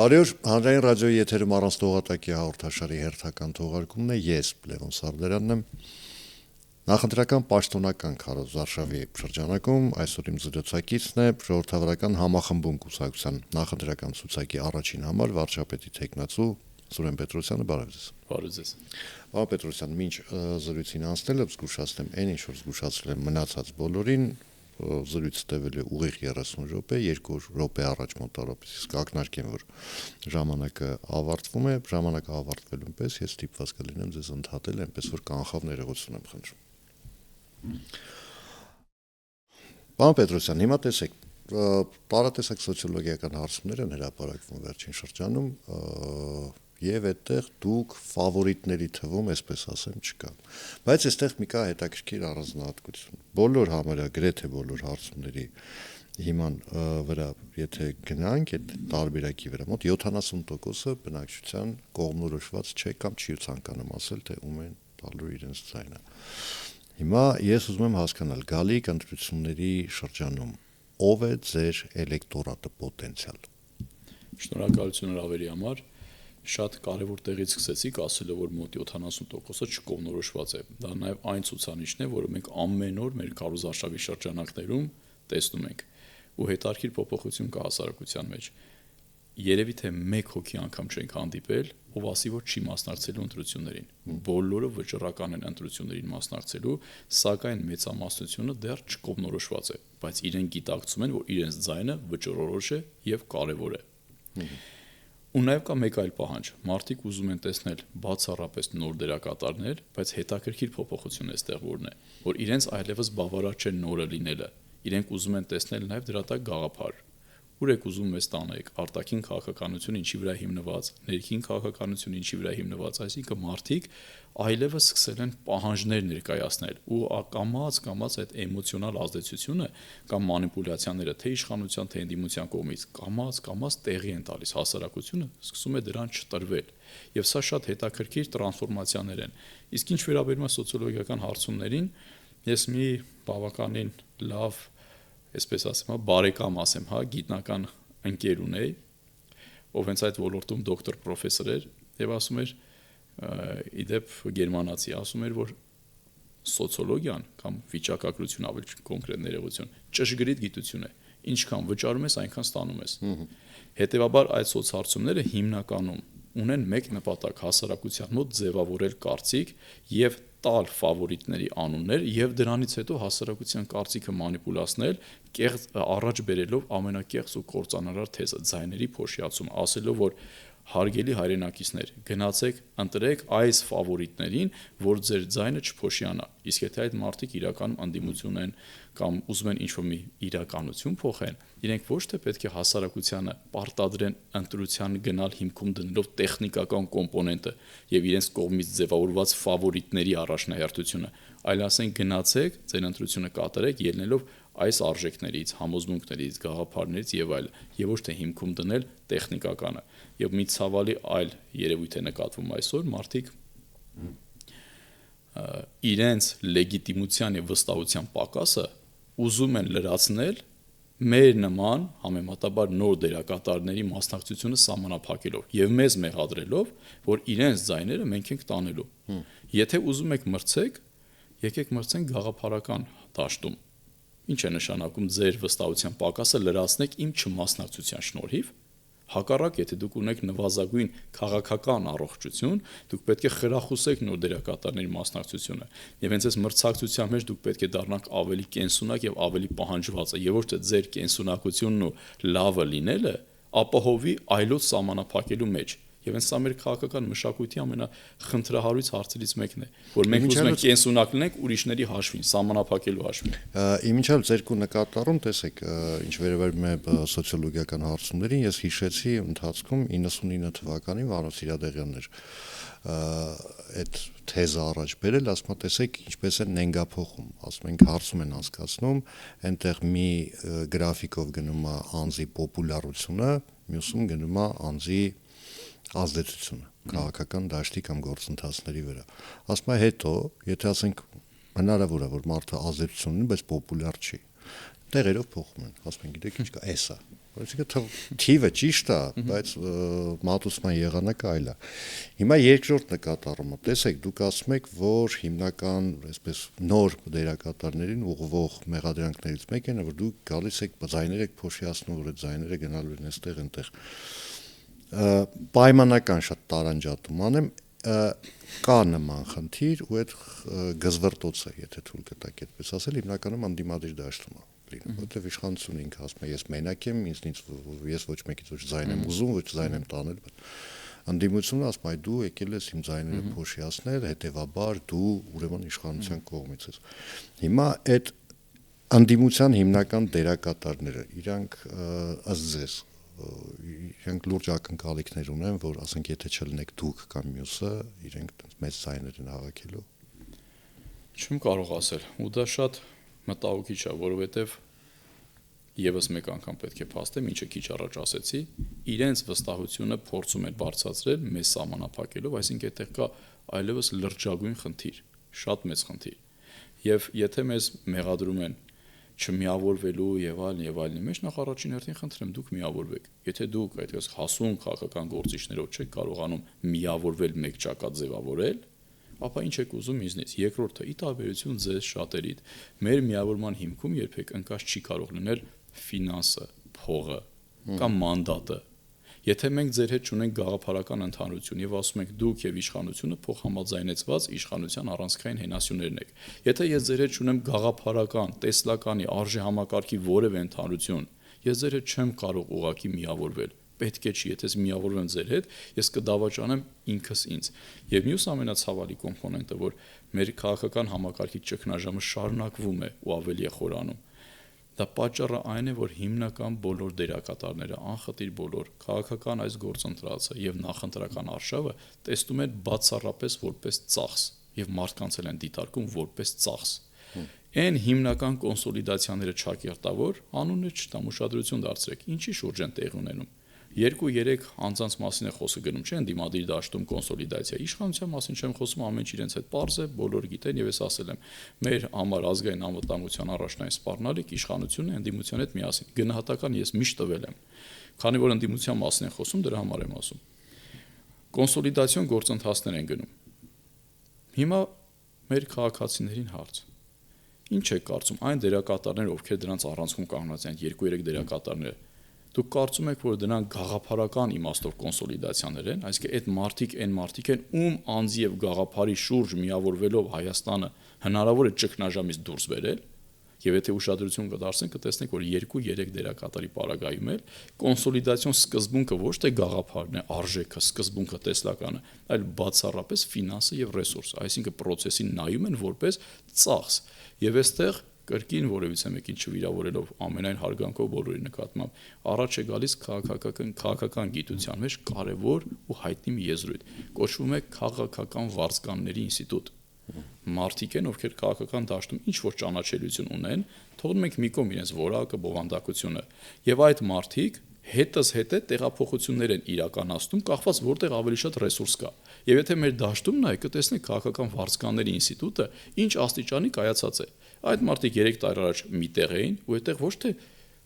Բարի օր, հանրային ռադիոյի եթերում առանց տողատակի հաղորդաշարի հերթական թողարկումն է, ես Լևոն Սարդարյանն եմ, նախընտրական պաշտոնական քարոզ Վարշավի շրջանակում, այսօր իմ զրուցակիցն է ժողովրդավարական համախմբում կուսակցության նախընտրական ցուցակի առաջին համար վարչապետի թեկնածու Սուրեն Պետրոսյանը, բարև ձեզ։ Բարև ձեզ։ Պարոն Պետրոսյան, մինչ զրույցին անցնելը զգուշացնեմ, այն ինչ որ զգուշացրել եմ մնացած բոլորին, զրույցը տևել է ուղիղ 30 րոպե, 2 րոպե առաջ մոտավորապես, իսկ ակնարկեմ, որ ժամանակը ավարտվում է, ժամանակը ավարտվելուն պես ես ստիպված կլինեմ ձեզ ընդհատել, այնպես որ կանխավ ներողություն եմ խնդրում։ Պարոն Պետրոսյան, հիմա տեսեք, տարատեսակ սոցիոլոգիական հարցումներ են հրապարակվում վերջին շրջանում, եւ այդտեղ դուք ֆավորիտների թվում, այսպես ասեմ, չկա։ Բայց այստեղ մի կա հետաքրքիր առանձնահատկություն։ Բոլոր համարյա գրեթե բոլոր հարցումների հիման վրա, եթե գնանք այդ տարբերակի վրա, մոտ 70%-ը բնակչության կողմնորոշված չէ կամ չի ցանկանում ասել, թե ում են տալու իրենց ձայնը։ Հիմա ես ուզում եմ հասկանալ, գալիք ընտրությունների շրջանում ով է ձեր էլեկտորատը պոտենցիալ։ Շնորհակալություն հրավերի համար։ Շատ կարևոր տեղից սկսեցիք ասելով, որ մոտ 70%-ը չկողմնորոշված է։ Դա նաև այն ցուցանիշն է, որը մենք ամեն օր մեր քարոզարշավի շրջանակներում տեսնում ենք։ Ու հետարքիր փոփոխություն կա հասարակության մեջ։ Երևի թե մեկ հոգի անգամ չենք հանդիպել, ով ասի, որ չի մասնակցելու ընտրություններին։ Բոլորը վճռական են ընտրություններին մասնակցելու, սակայն մեծամասնությունը դեռ չկողմնորոշված է, բայց իրենք գիտակցում են, որ իրենց ձայնը վճռորոշ է եւ կարեւոր է։ Ու նաև կա մեկ այլ պահանջ. մարդիկ ուզում են տեսնել բացառապես նոր դերակատարներ, բայց հետաքրքիր փոփոխություն էստեղ որն է, որ իրենց այլևս բավարար չէ նորը լինելը, իրենք ուզում են տեսնել նաև դրա տակ գաղափար։ Ուր եք ուզում մեզ տանեք, արտաքին քաղաքականություն ինչի վրա հիմնված, ներքին քաղաքականություն ինչի վրա հիմնված, այսինքն մարդիկ այլևս սկսել են պահանջներ ներկայացնել ու կամաց այդ էմոցիոնալ ազդեցությունը կամ մանիպուլյացիաները թե իշխանության, թե ընդդիմության կողմից կամաց տեղի են տալիս, հասարակությունը սկսում է դրան չտրվել։ Եվ սա շատ հետաքրքիր տրանսֆորմացիաներ են։ Իսկ ինչ վերաբերում է սոցիոլոգիական հարցումներին, ես մի բավականին լավ, այսպես ասեմ, բարեկամ ասեմ, գիտնական ընկեր ունեի, ով հենց այդ ոլորտում դոկտոր պրոֆեսոր էր եւ ասում էր, իդեպ գերմանացի, ասում էր, որ սոցիոլոգիան կամ վիճակագրություն, ավելի կոնկրետ ներողություն, ճշգրիտ գիտություն է, ինչքան վճարում ես, այնքան ստանում ես։ Հետևաբար այդ սոցհարցումները հիմնականում ունեն մեկ նպատակ՝ հասարակության մոտ ձևավորել կարծիք եւ տալ ֆավորիտների անուններ եւ դրանից հետո հասարակության կարծիքը մանիպուլացնել, առաջ բերելով ամենակեղծ ու կործանարար թեզը՝ ձայների փոշիացում, ասելով, որ հարգելի հայրենակիցներ, գնացեք, ընտրեք այս ֆավորիտներին, որ ձեր ձայնը չփոշիանա։ Իսկ եթե այդ մարդիկ իրականում ընդդիմություն են կամ ուզում են ինչ-որ մի իրականություն փոխեն, իրենք ոչ թե պետք է հասարակությանը պարտադրեն ընտրության գնալ հիմքում դնելով տեխնիկական կոմպոնենտը եւ իրենց կողմից ձևավորված ֆավորիտների առաջնահերթությունը, այլ ասեն գնացեք, ձեր ընտրությունը կատարեք ելնելով այս արժեքներից, համոզմունքներից, գաղափարներից եւ այլն, եւ ոչ թե հիմքում դնել տեխնիկականը։ Եվ մի ցավալի այլ երևույթ է նկատվում այսօր, մարդիկ իրենց լեգիտիմության եւ վստահության պակասը ուզում են լրացնել մեր նման համեմատաբար նոր դերակատարների մասնակցությունը սահմանափակելով եւ մեզ մեղադրելով, որ իրենց ձայները մենք ենք տանելու։ Եթե ուզում եք մրցեք, եկեք մրցենք գաղափարական դաշտում։ Ինչ է նշանակում ձեր վստահության պակասը լրացնեք իմ չմասնակցության շնորհիվ։ Հակառակ, եթե դուք ունեք նվազագույն քաղաքական առողջություն, դուք պետք է խրախուսեք նոր դերակատարների մասնակցությունը։ Եվ հենց այս մրցակցության մեջ դուք պետք է դառնաք ավելի կենսունակ եւ ավելի պահանջվածը, եւ ոչ թե ձեր կենսունակությունն ու լավը լինելը ապահովի այլոց սահմանափակելու մեջ։ Եվ հենց սա մեր քաղաքական մշակույթի ամենախնդրահարույց հարցերից մեկն է, որ մենք ուզում ենք կենսունակ լինենք ուրիշների հաշվին, սահմանափակելու հաշվին։ Իմիջիալ ձերկու նկատառում, տեսեք, ինչ վերաբերում է սոցիոլոգիական հարցումներին, ես հիշեցի ընթացքում 99 թվականին Վանո Սիրադեղյանն էր այդ թեզը առաջ բերել, ասում տեսեք ինչպես են նենգափոխում, ասում ենք հարցում են անցկացնում, այնտեղ մի գրաֆիկով գնում է անձի պոպուլարությունը, մյուսում գնում է անձի ազդեցությունը քաղաքական դաշտի կամ գործընթացների վրա։ Ասում է հետո, եթե ասենք հնարավոր է որ մարդը ազդեցություն ունի, բայց պոպուլյար չի, տեղերով փոխում են, ասում են գիտեք ինչ կա, էսա։ Այսինքն թիվը ճիշտ է, բայց մատուցման եղանակը այլ է։ Հիմա երկրորդ նկատառումը, տեսեք, դուք ասում եք, որ հիմնական, այսպես նոր դերակատարներին ուղղվող մեղադրանքներից մեկն է, որ դուք գալիս եք ձայներ եք փոշիացնում, որ այդ ձայները գնալու են այստեղ այնտեղ։ Պայմանական շատ տարանջատում անեմ, կա նման խնդիր ու այդ գզվրտոցը, եթե թույլ կտակ այդպես ասել, հիմնականում անդիմադիր դաշտում է լինում, որտեղ իշխանությունը ինքը ասում է ես մենակ եմ, ես ոչ մեկից ոչ ձայն եմ ուզում, ոչ ձայն եմ տանել, բայց անդիմությունը ասում է դու եկել ես իմ ձայները փոշիացնել, հետեւաբար դու ուրեմն իշխանության կողմից ես։ Հիմա այդ անդիմության հիմնական դերակատարները իրանք ըստ ձեզ իրենք լուրջ ակնկալիքներ ունեն, որ ասենք եթե չլինեք դուք կամ մյուսը, իրենք մեծ ձայներ են հավաքելու։ Չեմ կարող ասել, ու դա շատ մտահոգիչ է, որովհետև եւս մեկ անգամ պետք է փաստեմ, ինչը քիչ առաջ ասեցի, իրենց վստահությունը փորձում են բարձրացրել մեզ սահմանափակելով, այսինքն այդտեղ կա այլևս լրջագույն խնդիր, շատ մեծ խնդիր։ Եվ եթե մեզ մեղադրում են չմիավորվելու եւ այլն մեջ, նախ առաջին հերթին խնդրեմ դուք միավորվեք։ Եթե դուք այդպես հասուն քաղաքական գործիչներով չեք կարողանում միավորվել մեկ ճակատ ձևավորել, ապա ինչ եք ուզում ինձնից։ Երկրորդը՝ ի տարբերություն ձեզ շատերիդ, մեր միավորման հիմքում երբեք ընկած չի կարող լինել ֆինանսը, փողը կամ մանդատը։ Եթե մենք ձեր հետ չունենք գաղափարական ընդհանրություն եւ ասում ենք դուք եւ իշխանությունը փոխհամաձայնեցված իշխանության առանցքային հենասյուներն եք։ Եթե ես ձեր հետ չունեմ գաղափարական, տեսլականի, արժե համակարգի որևէ ընդհանրություն, ես ձեր հետ չեմ կարող ուղակի միավորվել։ Պետք է չի, եթե ես միավորվեմ ձեր հետ, ես կդավաճանեմ ինքս ինձ։ Եվ մյուս ամենացավալի կոմպոնենտը, որ մեր քաղաքական համակարգի ճգնաժամը շարունակվում է ու ավելի է խորանում։ Դա պատճառը այն է, որ հիմնական բոլոր դերակատարները, անխտիր բոլոր քաղաքական այս գործընթացը եւ նախընտրական արշավը տեսնում են բացառապես որպես ծախս եւ մարդկանց են դիտարկում որպես ծախս։ Այն հիմնական կոնսոլիդացիաները չակերտավոր անունը չտամ ուշադրություն դարձրեք, ինչի շուրջ են տեղ ունենում։ 2-3 անձանց մասին է խոսքը գնում, չէ՞, դիմադիր դաշտում կոնսոլիդացիա։ Իշխանության մասին չեմ խոսում, ամեն ինչ իրենց հետ պարզ է, բոլորը գիտեն եւ ես ասել եմ, մեր համար ազգային անվտանգության առաջնային սպառնալիք իշխանությունն է ընդդիմության հետ միասին։ Գնահատական ես միշտ տվել եմ։ Քանի որ ընդդիմության մասին են խոսում, դրա համար եմ ասում։ Կոնսոլիդացիոն գործընթացներ են գնում։ Հիմա մեր քաղաքացիներին հարց։ Ինչ է կարծում այն դերակատարները, ովքեր դրանց առանցքում կանգնած են, 2-3 դերակատարները, դուք կարծում եք, որ դրանք գաղափարական իմաստով կոնսոլիդացիաներ են, այսինքն այդ մարդիկ են, ում անձի եւ գաղափարի շուրջ միավորվելով Հայաստանը հնարավոր է ճգնաժամից դուրս բերել, եւ եթե ուշադրություն կդարձնեք, կտեսնեք, որ 2-3 դերակատարի պարագայում էլ կոնսոլիդացիոն սկզբունքը ոչ թե գաղափարն է, արժեքը, սկզբունքը, տեսլականը, այլ բացառապես ֆինանսը եւ ռեսուրսը, այսինքն process-ին նայում են որպես ծախս։ Եվ այստեղ կրկին որևիցե մեկին չվիրավորելով ամենայն հարգանքով բոլորի նկատմամբ առաջ է գալիս քաղաքական գիտության մեջ կարևոր ու հայտնի մի եզրույթ, կոչվում է քաղաքական վարձկանների ինստիտուտ։ Մարդիկ են, ովքեր քաղաքական դաշտում ինչ որ ճանաչելիություն ունեն, թողնում ենք մի կողմ իրենց որակը, բովանդակությունը, եւ այդ մարդիկ հետը տեղափոխություններ են իրականացնում, կախված որտեղ ավելի շատ ռեսուրս կա։ Եվ եթե մեր դաշտում նայեք, կտեսնեք քաղաքական վարձկանների ինստիտուտը ինչ աստիճանի կայացած է։ Այդ մարդիկ 3 տարի առաջ միտեղ էին, ու այդտեղ ոչ թե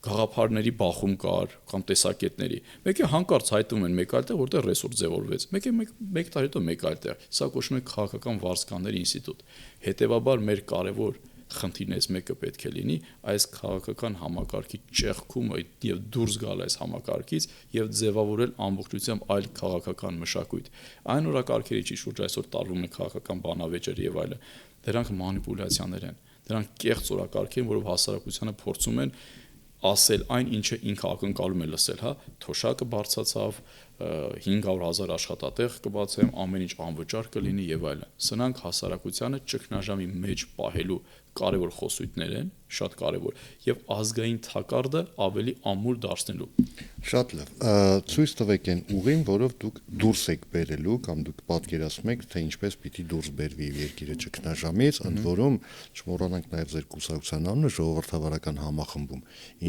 գաղափարների բախում կար կամ տեսակետների։ Մեկը հանկարծ հայտնվում են մեկ այլ տեղ, որտեղ ռեսուրս ձևորվեց։ Մեկը մեկ տարի հետո մեկ այլ տեղ։ Սա կոչվում է քաղաքական վարձկանների ինստիտուտ։ Հետևաբար մեր կարևոր խնդիրներից մեկը պետք է լինի այս քաղաքական համակարգի ճեղքումը եւ դուրս գալ այս համակարգից եւ ձևավորել ամբողջությամբ այլ քաղաքական մշակույթ։ Այն օրակարգերի շուրջ այսօր տարվում է քաղաքական բանավեճեր եւ այլն, դրանք մանիպուլյացիաներ են, դրանք կեղծ օրակարգ են, որով հասարակությանը փորձում են ասել այն, ինչը ինքը ակնկալում է լսել, հա, թոշակը բարձացավ, 500,000 աշխատատեղ կբացեմ, ամեն ինչ անվճար կլինի եւ այլն։ Սրանք հասարակությանը ճգնաժամի մեջ պահելու կարևոր խոսույթներ են, շատ կարևոր, եւ ազգային թակարդը ավելի ամուր դարձնելու։ Շատ լավ։ Ցույց տվեք այն ուղին, որով դուք դուրս եք բերելու կամ դուք պատկերացնում եք, թե ինչպես պիտի դուրս բերվի երկիրը ճգնաժամից, ընդ որում չմոռանանք նաեւ ձեր կուսակցության անունը ժողովրդավարական համախմբում։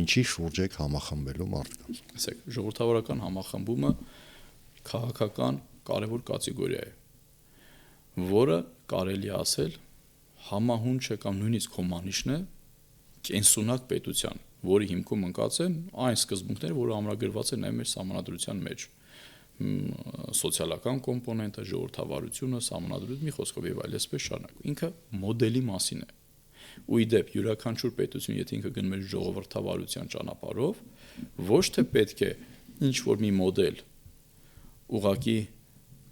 Ինչի շուրջ եք համախմբելու մարդկանց։ Ասեք, ժողովրդավարական համախմբումը քաղաքական կարևոր կատեգորիա է, որը կարելի ասել համահունչ է կամ նույնիսկ հոմանիշն է կենսունակ պետության, որի հիմքում ընկած են այն սկզբունքները, որը ամրագրված են մեր սահմանադրության մեջ։ Սոցիալական կոմպոնենտը, ժողովրդավարությունը, սահմանադրությունը, մի խոսքով եւ այլ, այսպես շարունակ։ Ինքը մոդելի մասին է։ Ու իդեպ յուրաքանչյուր պետություն, եթե ինքը գնում է ժողովրդավարության ճանապարհով, ոչ թե պետք է ինչ որ մի մոդել ուղղակի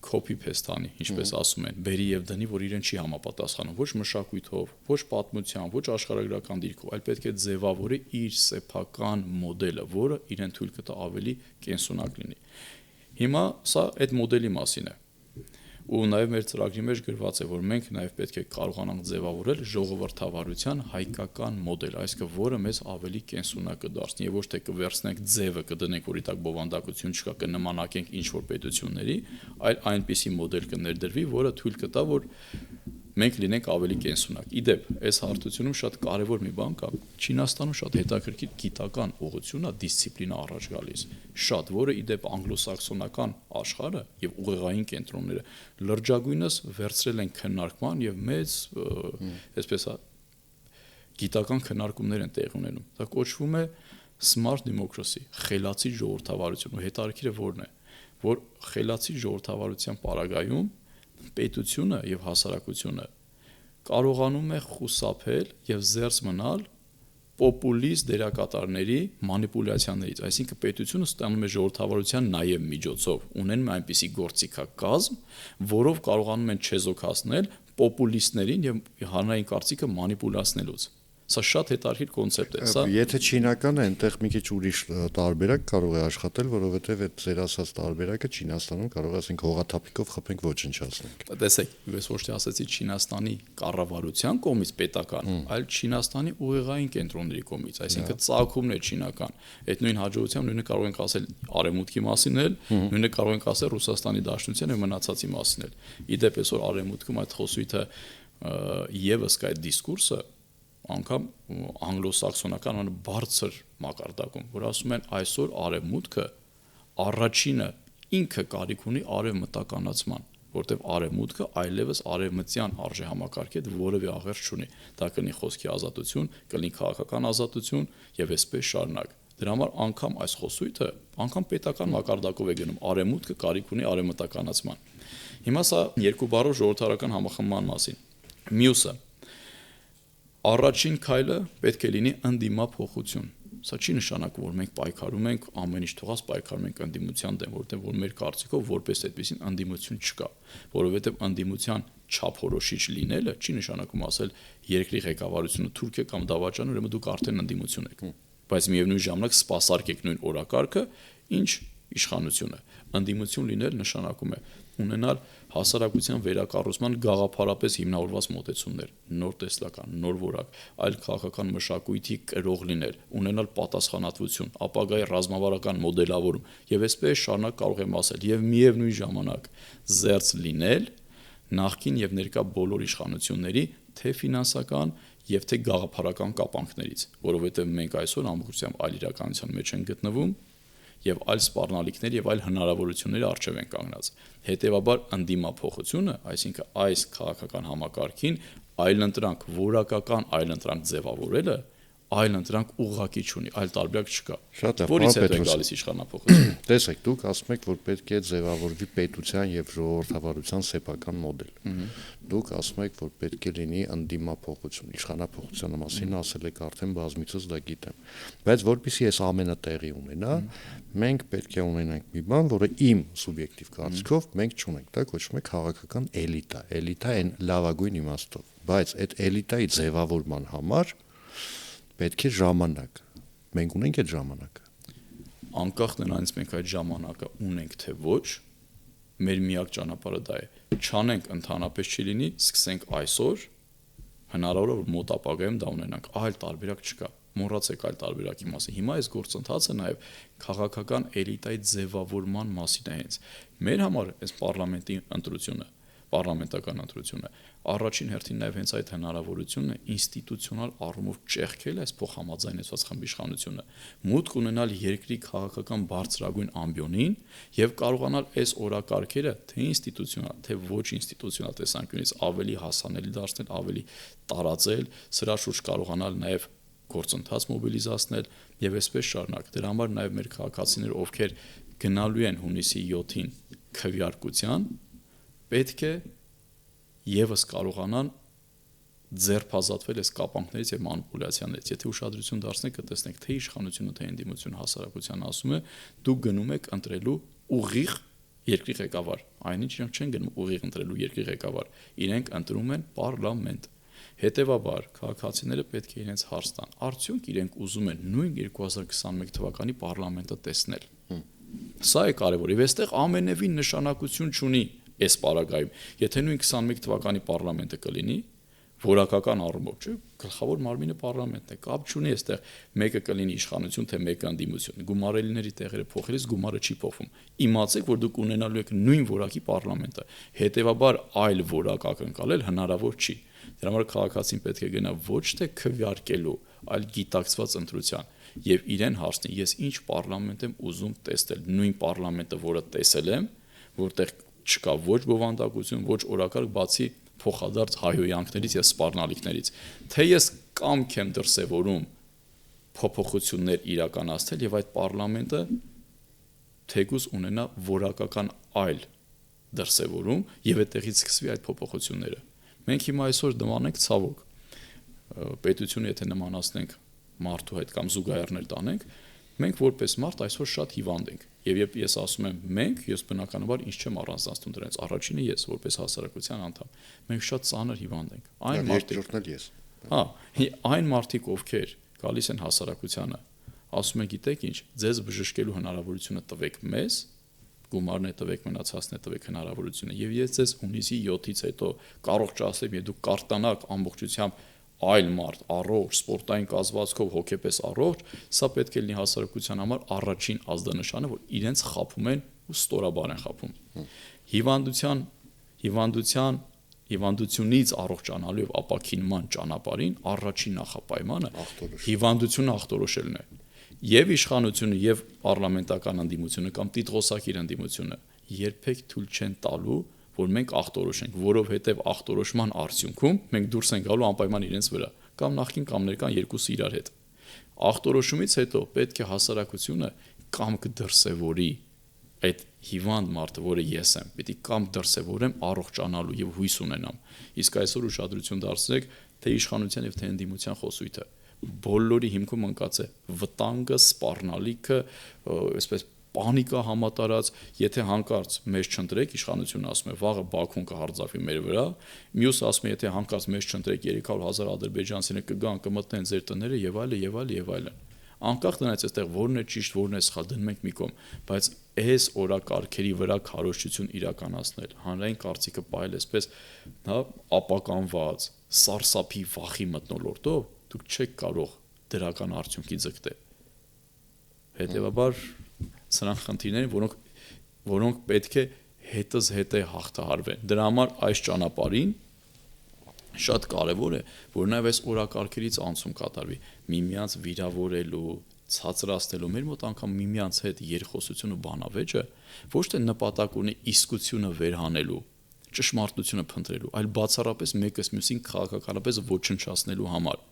copy-paste անի, ինչպես ասում են, բերի եւ դնի, որ իրեն չի համապատասխանում, ոչ մշակույթով, ոչ պատմությամբ, ոչ աշխարհագրական դիրքով, այլ պետք է ձևավորի իր սեփական մոդելը, որը իրեն թույլ կտա ավելի կենսունակ լինի։ Հիմա սա այդ մոդելի մասին է։ Ու նաև մեր ծրագրի մեջ գրված է, որ մենք նաև պետք է կարողանանք ձևավորել ժողովրդավարության հայկական մոդել, այսինքն որը մեզ ավելի կենսունակ կդարձնի եւ ոչ թե կվերցնենք ձևը, կդնենք, որ իտակ բովանդակություն չկա, կնմանակենք ինչ որ պետությունների, այլ այնպիսի մոդել կներդրվի, որը թույլ կտա, որ մենք լինենք ավելի կենսունակ։ Իդեպ, այս հարթությունում շատ կարևոր մի բան կա։ Չինաստանում շատ հետաքրքիր գիտական ուղղություն է, դիսցիպլինա առաջ գալիս, շատ, որը իդեպ անգլոսաքսոնական աշխարհը եւ ուղեղային կենտրոնները լրջագույնս վերցրել են քննարկման եւ մեծ, այսպես գիտական քննարկումներ են տեղի ունենում։ Դա կոչվում է smart democracy, խելացի ժողովրդավարություն, ու հետաքրքիրը որն է, որ խելացի ժողովրդավարության պարագայում պետությունը եւ հասարակությունը կարողանում է խուսափել եւ զերծ մնալ պոպուլիստ դերակատարների մանիպուլյացիաներից, այսինքն պետությունը ստանում է ժողովրդավարության նաեւ միջոցով, ունեն այնպիսի գործիքակազմ, որով կարողանում են չեզոքացնել պոպուլիստներին եւ հանրային կարծիքը մանիպուլացնելուց։ Սա շատ հետաքրքիր կոնցեպտ է, սա։ Եթե չինական է, այնտեղ մի քիչ ուրիշ տարբերակ կարող է աշխատել, որովհետև այդ ձեր ասած տարբերակը Չինաստանում կարող է ասենք հողաթափիկով խփենք ոչնչացնենք։ Տեսեք, ես ոչ թե ասացի Չինաստանի կառավարության կողմից պետական, այլ Չինաստանի ուղեղային կենտրոնների կողմից, այսինքն ծագումն է չինական։ Այդ նույն հաջողությամբ նույնը կարող ենք ասել Արևմուտքի մասին էլ, նույնը կարող ենք ասել Ռուսաստանի Դաշնության եւ մնացածի մասին էլ։ Իդեպ այսօր Արևմուտքում այդ խոսույթը եւս կա այդ դիսկուրսը անգամ անգլոսաքսոնական բարձր մակարդակում, որ ասում են այսօր արևմուտքը առաջինը ինքը կարիք ունի արևմտականացման, որտեղ արևմուտքը այլևս արևմտյան արժեհամակարգի հետ որևէ աղերս չունի։ Դա կլինի խոսքի ազատություն, կլինի քաղաքական ազատություն եւ այսպես շարունակ։ Դրա համար անգամ այս խոսույթը անգամ պետական մակարդակով է գնում, արևմուտքը կարիք ունի արևմտականացման։ Հիմա սա երկու բառով ժողովրդարական համախմբման մասին։ Մյուսը առաջին քայլը պետք է լինի ընդդիմափոխություն։ Սա չի նշանակում, որ մենք պայքարում ենք ամեն ինչ թողած պայքարում ենք ընդդիմության դեմ, որտեղ որ մեր կարծիքով որպես այդպեսին ընդդիմություն չկա, որովհետև ընդդիմության չափորոշիչ լինելը չի նշանակում ասել երկրի ղեկավարությունը թուրք է կամ դավաճան, ուրեմն դուք արդեն ընդդիմություն եք։ Բայց միևնույն ժամանակ սպասարկեք նույն օրակարգը, ինչ իշխանությունը։ Ընդդիմություն լինել նշանակում է ունենալ հասարակության վերակառուցման գաղափարապես հիմնավորված մոտեցումներ, նոր տեսլական, նոր որակ, այլ քաղաքական մշակույթի կրող լինել, ունենալ պատասխանատվություն, ապագայի ռազմավարական մոդելավորում եւ այսպես շարունակ կարող եմ ասել եւ միևնույն ժամանակ զերծ լինել նախկին եւ ներկա բոլոր իշխանությունների թե ֆինանսական եւ թե գաղափարական կապանքներից, որովհետեւ մենք այսօր ամբողջությամբ այլ իրականության մեջ ենք գտնվում եւ այլ սպառնալիքներ եւ այլ հնարավորությունների առջեւ են կանգնած։ Հետևաբար ընդդիմափոխությունը, այսինքն այս քաղաքական համակարգին այլընտրանք, որակական այլընտրանք ձևավորելը, այլընտրանք ուղղակի չունի, այլ տարբերակ չկա։ Որից հետո է գալիս իշխանափոխությունը։ Տեսեք, դուք ասում եք, որ պետք է ձևավորվի պետության եւ ժողովրդավարության սեփական մոդել։ Դուք ասում եք, որ պետք է լինի ընդդիմափոխություն, իշխանափոխության մասին ասել եք արդեն բազմիցս դա գիտեմ։ Բայց որpիսի այս ամենը տեղի ունենա, մենք պետք է ունենանք մի բան, որը իմ սուբյեկտիվ կարծիքով մենք չունենք, դա կոչվում է քաղաքական էլիտա։ Էլիտա այն լավագույն իմաստով, բայց այդ էլիտայի ձևավորման համար պետք է ժամանակ։ Մենք ունենք այդ ժամանակը։ Անկախ նրանից մենք այդ ժամանակը ունենք թե ոչ, մեր միակ ճանապարհը դա է։ Չանենք ընդհանրապես չի լինի, սկսենք այսօր, հնարավոր է որ մոտ ապագայում դա ունենանք։ Այլ տարբերակ չկա։ Մոռացեք այլ տարբերակի մասին։ Հիմա այս գործընթացը նաև քաղաքական էլիտայի ձևավորման մասին է հենց։ Մեր համար այս պարլամենտի ընտրությունը, պարլամենտական ընտրությունը առաջին հերթին նաև հենց այդ հնարավորությունն է ինստիտուցիոնալ առումով ճեղքել այս փոխհամաձայնեցված խմբի իշխանությունը, մուտք ունենալ երկրի քաղաքական բարձրագույն ամբիոնին եւ կարողանալ այս օրակարգերը թե ինստիտուցիոնալ, թե ոչ ինստիտուցիոնալ տեսանկյունից ավելի հասանելի դարձնել, ավելի տարածել, սրա շուրջ կարողանալ նաև գործընթաց մոբիլիզացնել եւ այսպես շարունակ։ Դրա համար նաեւ մեր քաղաքացիները, ովքեր գնալու են հունիսի 7-ին քվեարկության, պետք է եւս կարողանան ձերբազատվել այս կապանքներից եւ մանիպուլյացիաներից։ Եթե ուշադրություն դարձնեք, կտեսնեք, թե իշխանությունը, թե ընդդիմությունը հասարակության ասում է, դուք գնում եք ընտրելու ուղիղ երկրի ղեկավար։ Այնինչ իրենք չեն գնում ուղիղ ընտրելու երկրի ղեկավար, իրենք ընտրում են պարլամենտ։ Հետևաբար քաղաքացիները պետք է իրենց հարց տան. արդյոք իրենք ուզում են նույն 2021 թվականի պարլամենտը տեսնել։ Սա է կարևորը։ Եվ այստեղ ամենևին նշանակություն չունի այս պարագայում։ Եթե նույն 21 թվականի պարլամենտը կլինի, որակական առումով, չէ, գլխավոր մարմինը պարլամենտն է, կապ չունի այստեղ մեկը կլինի իշխանություն, թե մեկը ընդդիմություն։ Գումարելիների տեղերը փոխելիս գումարը չի փոխվում։ Իմացեք, որ դուք ունենալու եք նույն որակի պարլամենտը։ Հետևաբար այլ որակ ակնկալել հնարավոր չի։ Դրա համար քաղաքացին պետք է գնա ոչ թե քվեարկելու, այլ գիտակցված ընտրության եւ իրեն հարցնի. ես ինչ պարլամենտ եմ ուզում տեսնել, նույն պարլամենտը, որը տեսել եմ, որտեղ չկա ոչ բովանդակություն, ոչ օրակարգ, բացի փոխադարձ հայհոյանքներից եւ սպառնալիքներից, թե ես կամք եմ դրսևորում փոփոխություններ իրականացնել եւ այդ պարլամենտը թեկուզ ունենա որակական այլ դրսևորում եւ այդտեղից սկսվի այդ փոփոխությունները։ Մենք հիմա այսօր դմանենք ցավոք պետությունը, եթե նմանացնենք մարդու հետ կամ զուգահեռներ տանենք, մենք որպես մարդ այսօր շատ հիվանդ ենք։ Եվ երբ ես ասում եմ մենք, ես բնականաբար ինչ չեմ առանձնացնում դրանից, առաջինը ես որպես հասարակության անդամ, մենք շատ ծանր հիվանդ ենք։ Այն մարդիկ, ովքեր գալիս են հասարակությանը, ասում են, գիտեք ինչ, ձեզ բժշկելու հնարավորությունը տվեք մեզ, գումարն է տվեք, մնացածն է տվեք հնարավորությունը, եւ ես ձեզ հունիսի 7-ից հետո կարող չասեմ, եւ դուք կարտանաք ամբողջությամբ այլ մարդ, առողջ, սպորտային կազմվածքով, հոգեպես առողջ, սա պետք է լինի հասարակության համար առաջին ազդանշանը, որ իրենց խափում են ու ստորաբար են խափում։ Հիվանդությունից առողջանալու եւ ապաքինման ճանապարհին առաջին նախապայմանը հիվանդությունը ախտորոշելն է։ Եվ իշխանությունը, եւ պարլամենտական ընդդիմությունը կամ տիտղոսակիր ընդդիմությունը երբեք թույլ չեն տալու, որ մենք ախտորոշենք, որովհետև ախտորոշման արդյունքում մենք դուրս ենք գալու անպայման իրենց վրա, կամ նախքին կամ ներկան երկուսը իրար հետ։ Ախտորոշումից հետո պետք է հասարակությունը կամք դրսևորի այդ հիվանդ մարդը, որը ես եմ, պիտի կամք դրսևորեմ առողջանալու եւ հույս ունենամ։ Իսկ այսօր ուշադրություն դարձրեք թե իշխանության եւ թե ընդդիմության խոսույթը։ Բոլորի հիմքում ընկած է վտանգը, սպառնալիքը, այսպես պանիկա համատարած, եթե հանկարծ մեզ չընտրեք, իշխանությունը ասում է, վաղը Բաքուն կհարձակվի մեր վրա, մյուսը ասում է, եթե հանկարծ մեզ չընտրեք, 300,000 ադրբեջանցիներ կգան, կմտնեն ձեր տները եւ այլն։ Անկախ դրանից այստեղ որն է ճիշտ, որն է սխալ, դնում ենք մի կողմ, բայց այս օրակարգերի վրա քարոզչություն իրականացնել, հանրային կարծիքը պահել այսպես, հա, ապականված, սարսափի վախի մթնոլորտով, դուք չեք կարող դրական արդյունքի ձգտել։ Հետևաբար սրանք խնդիրներ են, որոնք պետք է հետզհետե հաղթահարվեն։ Դրա համար այս ճանապարհին շատ կարևոր է, որ նաև այս օրակարգերից անցում կատարվի, միմյանց վիրավորելու, ցածրացնելու, մեր մոտ անգամ միմյանց հետ երկխոսություն ու բանավեճը ոչ թե նպատակ ունի իսկությունը վերհանելու, ճշմարտությունը փնտրելու, այլ բացառապես մեկս մյուսին քաղաքականապես ոչնչացնելու համար։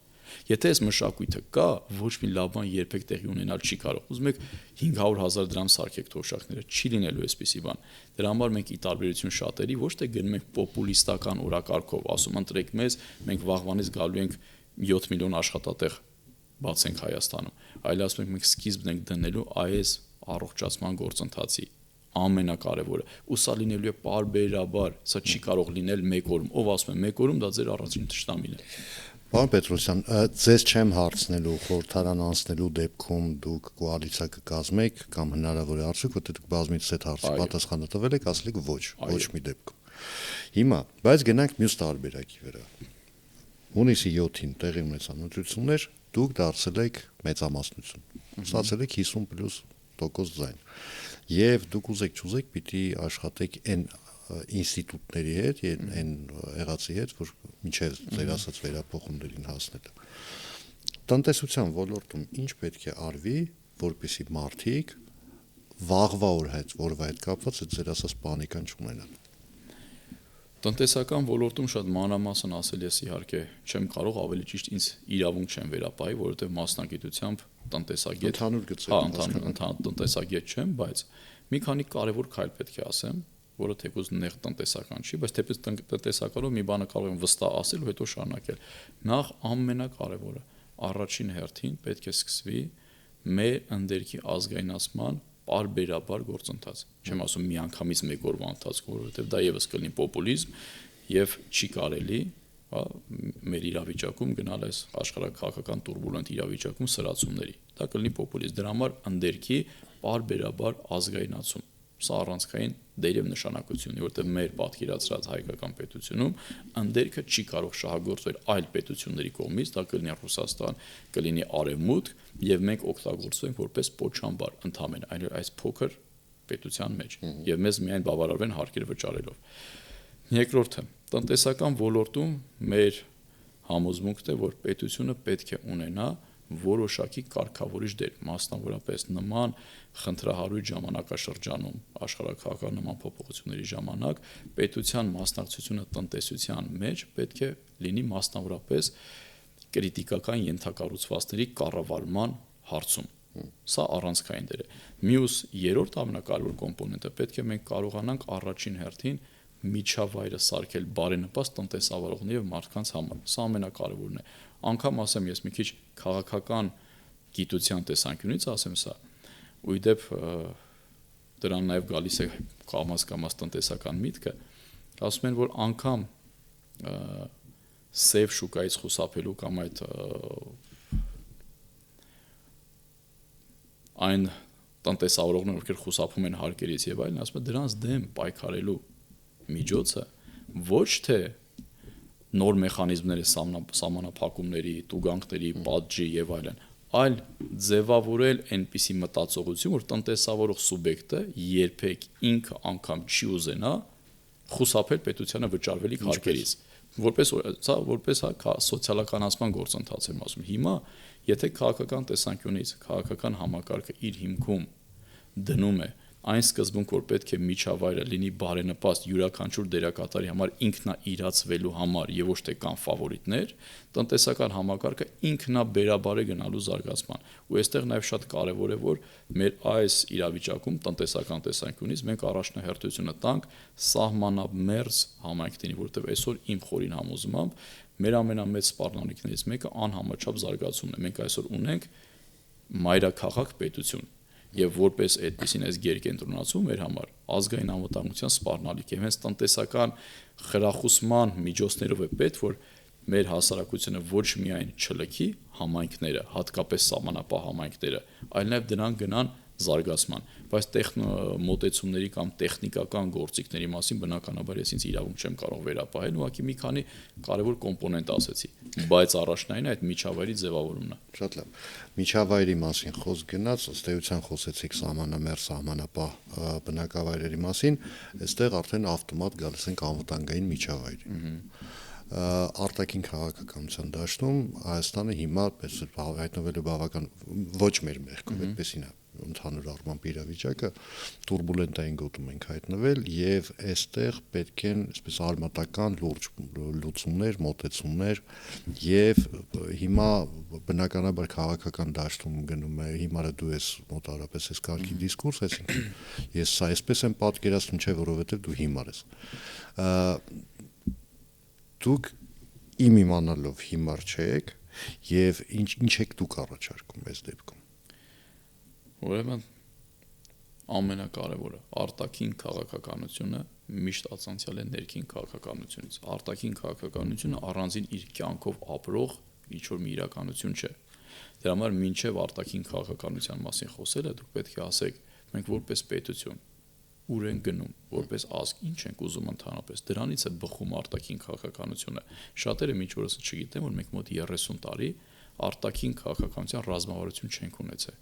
Եթե այս մշակույթը կա, ոչ մի լավ բան երբեք տեղի ունենալ չի կարող։ Ուզում եք 500,000 դրամ սարքեք թոշակները, չի լինելու այսպիսի բան։ Դրա համար մենք ի տարբերություն շատերի ոչ թե գնում ենք պոպուլիստական օրակարգով, ասում ընտրեք մեզ, մենք վաղվանից գալու ենք 7 միլիոն աշխատատեղ բացենք Հայաստանում, այլ ասում ենք մենք սկիզբն ենք դնելու այս առողջացման գործընթացի ամենակարևորը։ Ու սա լինելու է պարբերաբար, սա չի կարող լինել մեկ օրում։ Ով ասում է մեկ օրում, դա ձեր առաջին թշնամին է։ Պարոն Պետրոսյան, ձեզ չեմ հարցնելու խորհրդարան անցնելու դեպքում դուք կոալիցիա կկազմեք կամ հնարավոր է արդյոք, որտեղ դուք բազմիցս այդ հարցի պատասխանը տվել եք, ասել եք ոչ մի դեպքում։ Հիմա, բայց գնանք մյուս տարբերակի վրա։ Հունիսի 7-ին տեղի ունեցան ընտրություններ, դուք դարձել եք մեծամասնություն։ Ստացել եք 50+ ձայն։ Եվ դուք ուզեք պիտի աշխատեք այն ինստիտուտների հետ, այն եղածի հետ, որ մինչև ձեր ասած վերափոխումներին հասնելը։ Տնտեսության ոլորտում ինչ պետք է արվի, որպեսզի մարդիկ վաղվա օրվա հետ կապված այդ ձեր ասած պանիկան չունենան։ Տնտեսական ոլորտում շատ մանրամասն ասել ես իհարկե չեմ կարող, ավելի ճիշտ ինձ իրավունք չեմ վերապահի, որովհետև մասնագիտությամբ տնտեսագետ, ընդհանուր գծերում ընդհանուր տնտեսագետ չեմ, բայց մի քանի կարևոր քայլ պետք է ասեմ, որը թեկուզ նեղ տնտեսական չի, բայց թեպետ տնտեսականով մի բանը կարող եմ վստահ ասել ու հետո շարունակել։ Նախ ամենակարևորը, առաջին հերթին պետք է սկսվի մեր ընդերքի ազգայնացման պարբերաբար գործընթաց։ Չեմ ասում միանգամից մեկ օրվա ընթացքում, որովհետև դա եւս կլինի պոպուլիզմ եւ չի կարելի, հա, մեր իրավիճակում գնալ այս աշխարհակաղակական турբուլենտ իրավիճակում սրացումների։ Դա կլինի պոպուլիզմ։ Դրա համար ընդերքի պարբերաբար ազգայնացում։ Սա առանցքային դեր եւ նշանակություն ունի, որովհետեւ մեր պատկերացրած հայկական պետությունում ընդերքը չի կարող շահագործվել այլ պետությունների կողմից, դա կլինի Ռուսաստան, կլինի Արևմուտք, եւ մենք օգտագործվենք որպես պոչամբար ընդհանրեն այս փոքր պետության մեջ եւ մեզ միայն բավարարվեն հարկեր վճարելով։ Երկրորդը, տնտեսական ոլորտում մեր համոզմունքն է, որ պետությունը պետք է ունենա որոշակի կարգավորիչ դեր, մասնավորապես նման խնդրահարույց ժամանակաշրջանում, աշխարհակաղակական նման փոփոխությունների ժամանակ պետության մասնակցությունը տնտեսության մեջ պետք է լինի մասնավորապես կրիտիկական ենթակառուցվածքների կառավարման հարցում։ Սա առանցքային դեր է։ Մյուս երրորդ ամենակարևոր կոմպոնենտը պետք է մենք կարողանանք առաջին հերթին միջավայրը սարքել բարենպաստ տնտեսավարողների եւ մարդկանց համար։ Սա ամենակարևորն է։ Անկամ ասեմ ես մի քիչ քաղաքական գիտության տեսանկյունից ասեմ սա, ու իդեպ դրան նաև գալիս է կամաց տնտեսական միտքը, ասում են, որ անգամ սև շուկայից խուսափելու կամ այդ այն տնտեսավարողները, ովքեր խուսափում են հարկերից եւ այլն, ասում են դրանց դեմ պայքարելու միջոցը ոչ թե նոր մեխանիզմների սահմանափակումների, տուգանքների, պատժի եւ այլն, այլ ձևավորել այնպիսի մտածողություն, որ տնտեսավարող սուբյեկտը երբեք ինքը անգամ չի ուզենա խուսափել պետությանը վճարվելիք հարկերից, որպես սոցիալականացման գործընթաց եմ ասում։ Հիմա, եթե քաղաքական տեսանկյունից քաղաքական համակարգը իր հիմքում դնում է այն սկզբունք, որ պետք է միջավայրը լինի բարենպաստ յուրաքանչյուր դերակատարի համար ինքնաիրացվելու համար եւ ոչ թե կան ֆավորիտներ, տնտեսական համակարգը ինքնաբերաբար է գնալու զարգացման։ Ու այստեղ նաեւ շատ կարեւոր է, որ մեր այս իրավիճակում տնտեսական տեսանկյունից մենք առաջնահերթությունը տանք սահմանամերձ համայնքներին, որովհետեւ այսօր իմ խորին համոզմամբ մեր ամենամեծ սպառնալիքներից մեկը անհամաչափ զարգացումն է։ Մենք այսօր ունենք մայրաքաղաք պետություն եւ որպես այդպեսին այս գերկենտրոնացում մեր համար ազգային անվտանգության սպառնալիք է։ Հենց տնտեսական խրախուսման միջոցներով է պետք, որ մեր հասարակությունը ոչ միայն չլքի համայնքները, հատկապես սահմանապահ համայնքները, այլ նաեւ դրան գնան զարգացման, բայց մոտեցումների կամ տեխնիկական գործիքների մասին բնականաբար ես ինձ իրավունք չեմ կարող վերապահել, ուղղակի մի քանի կարևոր կոմպոնենտ ասեցի, բայց առաջնային այդ միջավայրի ձևավորումն է։ Շատ լավ։ Միջավայրի մասին խոսք գնաց, ըստ էության խոսեցիք սահմանամերձ սահմանապահ բնակավայրերի մասին, այստեղ արդեն ավտոմատ գալիս ենք անվտանգային միջավայրի։ Արտաքին քաղաքականության դաշտում Հայաստանը հիմա հայտնվել է բավական ոչ մեր մեղքով, այդպեսին է ընդհանուր առմամբ իրավիճակը турբուլենտային գոտում ենք հայտնվել եւ այստեղ պետք են այսպես արմատական լուրջ լուծումներ, մոտեցումներ եւ հիմա բնականաբար քաղաքական դաշտում գնում է հիմա դու ես մոտարապես ես կարգի դիսկուրս, այսինքն ես սա այսպես եմ պատկերացնում, չէ, որովհետեւ դու հիմար ես։ Դուք իմ իմանալով հիմար չեք եւ ինչ եք դուք առաջարկում այս դեպքում։ Ուրեմն ամենակարևորը արտաքին քաղաքականությունը միշտ ացանցիալ է ներքին քաղաքականությունից։ Արտաքին քաղաքականությունը առանձին իր կյանքով ապրող ինչ որ մի իրականություն չէ։ Դրա համար մինչև արտաքին քաղաքականության մասին խոսելը դուք պետք է ասեք, մենք որպես պետություն ուր են գնում, որպես ազգ ինչ ենք ուզում ընդհանրապես։ Դրանից է բխում արտաքին քաղաքականությունը։ Շատերը ինչ որս չգիտեն, որ մենք մոտ 30 տարի արտաքին քաղաքականության ռազմավարություն չենք ունեցել։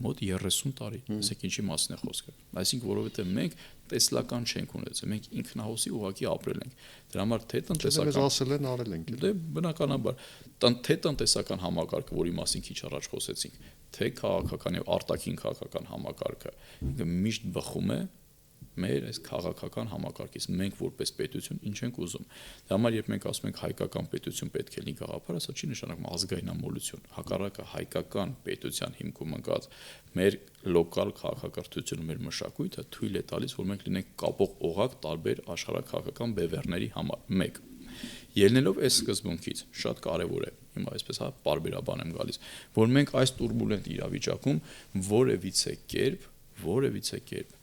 Մոտ 30 տարի, ասեք ինչի մասին է խոսքը։ Այսինքն, որովհետև մենք տեսլական չենք ունեցել, մենք ինքնահոսի ուղղակի ապրել ենք։ Դրա համար թե տնտեսական ասել են արել ենք։ Դե բնականաբար, թե տնտեսական համակարգը, որի մասին քիչ առաջ խոսեցինք, թե քաղաքական եւ արտաքին քաղաքական համակարգը, ինքը միշտ բխում է մեր այս քաղաքական համակարգից մենք որպես պետություն ինչ ենք ուզում։ Դա համար երբ մենք ասում ենք հայկական պետություն պետք է լինի գաղափար, սա չի նշանակում ազգայնամոլություն։ Հակառակը հայկական պետության հիմքում ընկած մեր լոկալ քաղաքակրթությունը, մեր մշակույթը թույլ է տալիս, որ մենք լինենք կապող օղակ տարբեր աշխարհաքաղաքական բևեռների համար։ 1. Ելնելով այս սկզբունքից, շատ կարևոր է, հիմա այսպես պարբերաբան եմ գալիս, որ մենք այս տուրբուլենտ իրավիճակում որևիցե կերպ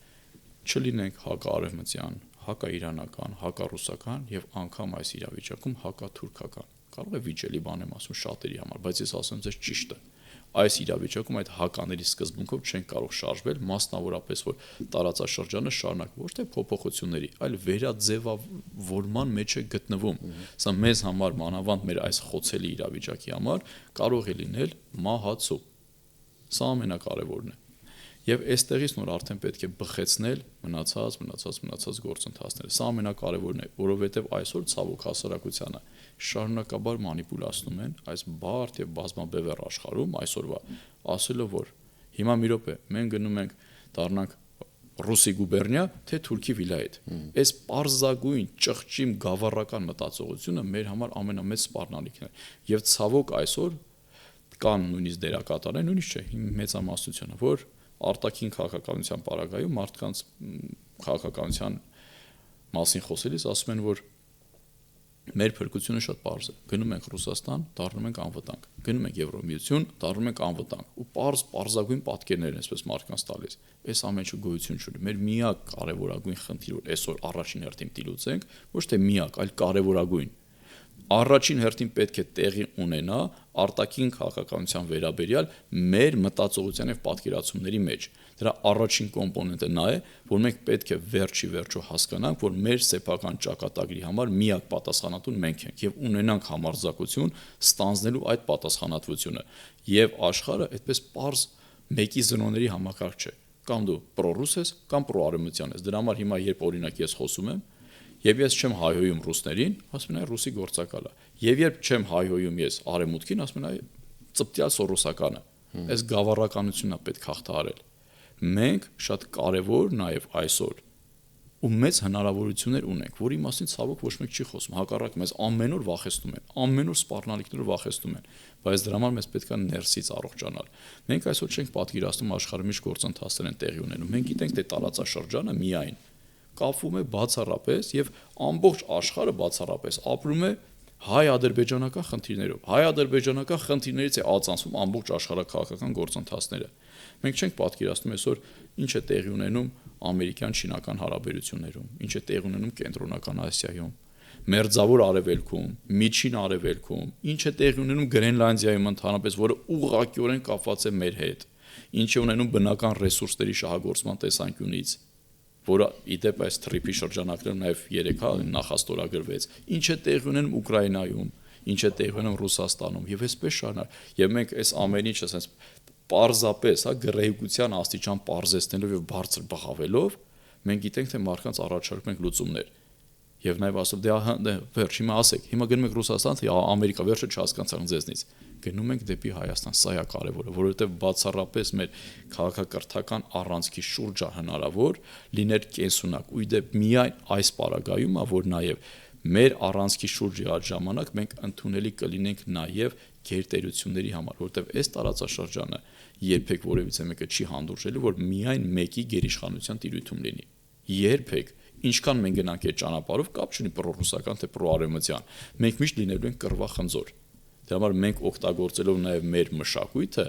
չլինենք հակաարևմտյան, հակաիրանական, հակառուսական եւ անգամ այս իրավիճակում հակաթուրքական։ Կարող է վիճելի բան եմ ասում շատերի համար, բայց ես ասում եմ ձեզ ճիշտ է։ Այս իրավիճակում այդ հակաների սկզբունքով չենք կարող շարժվել, մասնավորապես որ տարածաշրջանը շարունակ ոչ թե փոփոխությունների, այլ վերաձևավորման մեջ է գտնվում։ Սա մեզ համար մանավանդ մեր այս խոցելի իրավիճակի համար կարող է լինել մահացու։ Սա ամենակարևորն է։ Եվ այստեղից նոր արդեն պետք է բխեցնել մնացած գործընթացները։ Սա ամենակարևորն է, որովհետև այսօր ցավոք հասարակությանը շարունակաբար մանիպուլացնում են այս բարդ եւ բազմաբևեռ աշխարհում այսօրվա, ասելով որ հիմա մի րոպե, մենք գնում ենք դառնանք ռուսի գուբերնիա, թե Թուրքի վիլայետ։ Այս պարզագույն ճղճիմ գավառական մտածողությունը մեր համար ամենամեծ սպառնալիքն է։ Եվ ցավոք այսօր կան նույնիսկ դերակատարներ, նույնիսկ չէ, մեծամասնությունը, որ արտաքին քաղաքականության պարագայում մարդկանց քաղաքականության մասին խոսելիս ասում են, որ մեր փրկությունը շատ պարզ է։ Գնում ենք Ռուսաստան, դառնում ենք անվտանգ։ Գնում ենք Եվրոմիություն, դառնում ենք անվտանգ։ Ու պարզագույն պատկերներ են այսպես մարդկանց տալիս։ Այս ամենը գոյություն չունի։ Մեր միակ կարևորագույն խնդիրը, որ այսօր առաջին հերթին դիլուծենք, ոչ թե միակ, այլ կարևորագույն առաջին հերթին պետք է տեղի ունենա արտաքին քաղաքականության վերաբերյալ մեր մտածողության եւ պատկերացումների մեջ։ Դրա առաջին կոմպոնենտը նա է, որ մենք պետք է վերջի հասկանանք, որ մեր սեփական ճակատագրի համար միակ պատասխանատուն մենք ենք եւ ունենանք համարձակություն ստանձնելու այդ պատասխանատվությունը։ Եվ աշխարհը այդպես պարզ մեկի զնոների համակարգ չէ։ Կամ դու պրոռուս ես, կամ պրոարևմտյան ես։ Դրա համար հիմա երբ օրինակ ես խոսում եմ, եւ ես չեմ հայհոյում ռուսներին, ասում են այ ռուսի գործակալ է։ Եվ երբ չեմ հայհոյում ես արևմուտքին, ասում են այ ծպտյալ սորոսականը։ Այս գավառականությունն է պետք հաղթահարել։ Մենք շատ կարևոր նաեւ այսօր ու մեծ հնարավորություններ ունենք, որի մասին ցավոք ոչ մեկ չի խոսում։ Հակառակ մեզ ամեն օր վախեցնում են, ամեն օր սպառնալիքներով վախեցնում են, բայց դրա համար մեզ պետք է ներսից առողջանալ։ Մենք այսօր չենք պատկերացնում աշխարհի մեջ գործընթացներ են տեղի ունենում։ Մենք գիտենք, թե տարածաշրջանը միայն կապվում է բացառապես եւ ամբողջ աշխարհը բացառապես ապրում է հայ-ադրբեջանական խնդիրներով։ Հայ-ադրբեջանական խնդիրներից է ածանցվում ամբողջ աշխարհակաղակական գործընթացները։ Մենք չենք պատկերացնում այսօր ինչ է տեղի ունենում ամերիկյան-չինական հարաբերություններում, ինչ է տեղի ունենում կենտրոնական Ասիայում, Մերձավոր Արևելքում, Միջին Արևելքում, ինչ է տեղի ունենում Գրենլանդիայում ընդհանրապես, որը ուղղակիորեն կապված է մեր հետ, ինչ է ունենում բնական ռեսուրսների շահագործման տեսանկյունից, որը իդեպ այս թրիփի շրջանակներում նաև 3 նախաստորագրվեց, ինչ է տեղի ունենում Ուկրաինայում, ինչ է տեղի ունենում Ռուսաստանում եւ այսպես շարունակ։ Եվ մենք այս ամեն ինչը ասես պարզապես, գրեհկության աստիճան պարզեցնելով եւ բարձր բղավելով, մենք գիտենք, թե մարդկանց առաջարկում ենք լուծումներ։ Եվ նաև ասում դե վերջ հիմա ասեք, հիմա գնում ենք Ռուսաստան, թե Ամերիկա, վերջը չհասկանցանք ձեզնից։ Գնում ենք դեպի Հայաստան, սա է կարևորը, որովհետև բացառապես մեր քաղաքակրթական առանցքի շուրջը հնարավոր լիներ կենսունակ։ Ու իդեպ միայն այս պարագայում է, որ նաև մեր առանցքի շուրջ եղած ժամանակ մենք ընդունելի կլինենք նաև գերտերությունների համար, որովհետև այս տարածաշրջանը երբեք որևիցե մեկը չի հանդուրժելու, որ միայն մեկի գերիշխանության տիրույթում լինի։ Երբեք ինչքան մենք գնանք այդ ճանապարհով, կապ չունի պրոռուսական թե պրոարևմտյան, մենք միշտ լինելու ենք կռվախնձոր։ Դրա համար մենք օգտագործելով նաև մեր մշակույթը,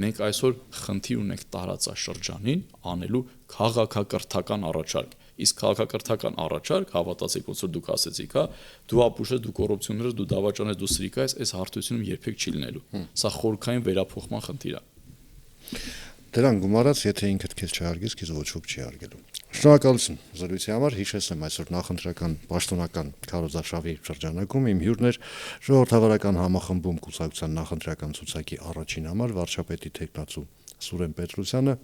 մենք այսօր խնդիր ունենք տարածաշրջանին անելու քաղաքակրթական առաջարկ։ Իսկ քաղաքակրթական առաջարկ, հավատացեք, ոնց որ դուք ասեցիք, դու ապուշես, դու կոռուպցիոներ ես, դու դավաճան ես, դու սրիկա ես, այս հարթությունում երբեք չի լինելու։ Սա խորքային վերափոխման խնդիր է։ Դրան գումարած, եթե ինքդ քեզ չհարգես, քեզ ոչ ոք չի հարգելու։ Շնորհակալություն զրույցի համար, հիշեցնեմ այսօր նախընտրական պաշտոնական քարոզարշավի շրջանակում իմ հյուրն էր ժողովրդավարական համախմբում կուսակցության նախընտրական ցուցակի առաջին համար վարչապետի թեկնածու Սուրեն Պետրոսյանը,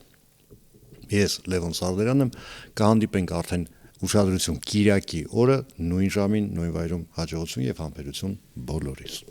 ես Լևոն Սարդարյանն եմ, կհանդիպենք արդեն ուշադրություն Կիրակի օրը նույն ժամին, նույն վայրում, հաջողություն եւ համբերություն բոլորիս։